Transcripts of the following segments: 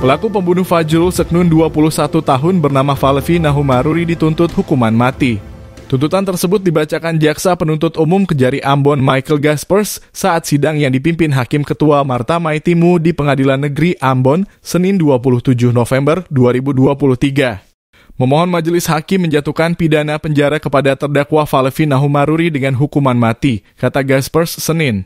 Pelaku pembunuh Fajrul Seknun 21 tahun bernama Falvi Nahumaruri dituntut hukuman mati. Tuntutan tersebut dibacakan Jaksa Penuntut Umum Kejari Ambon Michael Gaspers saat sidang yang dipimpin Hakim Ketua Marta Maitimu di Pengadilan Negeri Ambon, Senin 27 November 2023. Memohon majelis hakim menjatuhkan pidana penjara kepada terdakwa Falvi Nahumaruri dengan hukuman mati, kata Gaspers Senin.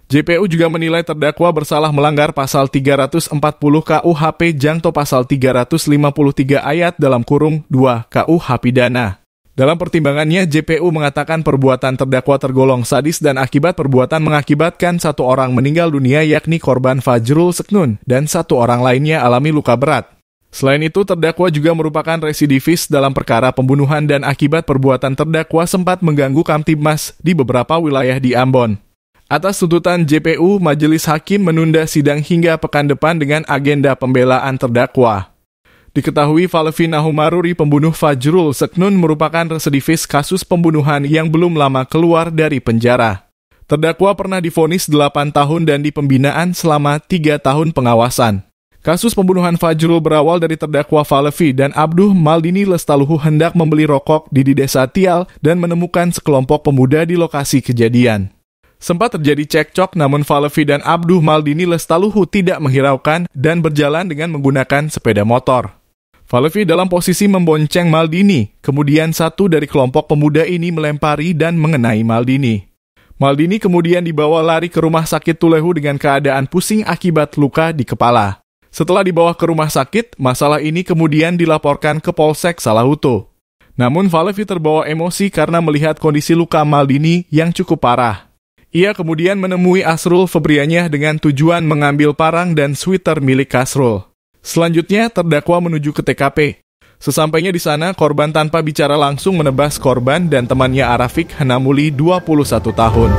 JPU juga menilai terdakwa bersalah melanggar pasal 340 KUHP jangto pasal 353 ayat dalam kurung 2 KUH Pidana. Dalam pertimbangannya, JPU mengatakan perbuatan terdakwa tergolong sadis dan akibat perbuatan mengakibatkan satu orang meninggal dunia yakni korban Fajrul Seknun dan satu orang lainnya alami luka berat. Selain itu, terdakwa juga merupakan residivis dalam perkara pembunuhan dan akibat perbuatan terdakwa sempat mengganggu Kamtibmas di beberapa wilayah di Ambon. Atas tuntutan JPU, majelis hakim menunda sidang hingga pekan depan dengan agenda pembelaan terdakwa. Diketahui Falvi Nahumaruri pembunuh Fajrul Seknun merupakan residivis kasus pembunuhan yang belum lama keluar dari penjara. Terdakwa pernah divonis 8 tahun dan di pembinaan selama 3 tahun pengawasan. Kasus pembunuhan Fajrul berawal dari terdakwa Falvi dan Abduh Maldini Lestaluhu hendak membeli rokok di Desa Tial dan menemukan sekelompok pemuda di lokasi kejadian. Sempat terjadi cekcok, namun Falvi dan Abduh Maldini Lestaluhu tidak menghiraukan dan berjalan dengan menggunakan sepeda motor. Falvi dalam posisi membonceng Maldini, kemudian satu dari kelompok pemuda ini melempari dan mengenai Maldini. Maldini kemudian dibawa lari ke rumah sakit Tulehu dengan keadaan pusing akibat luka di kepala. Setelah dibawa ke rumah sakit, masalah ini kemudian dilaporkan ke Polsek Salahuto. Namun Falvi terbawa emosi karena melihat kondisi luka Maldini yang cukup parah. Ia kemudian menemui Asrul Febrianyah dengan tujuan mengambil parang dan sweater milik Asrul. Selanjutnya, terdakwa menuju ke TKP. Sesampainya di sana, korban tanpa bicara langsung menebas korban dan temannya Arafik Hanamuli 21 tahun.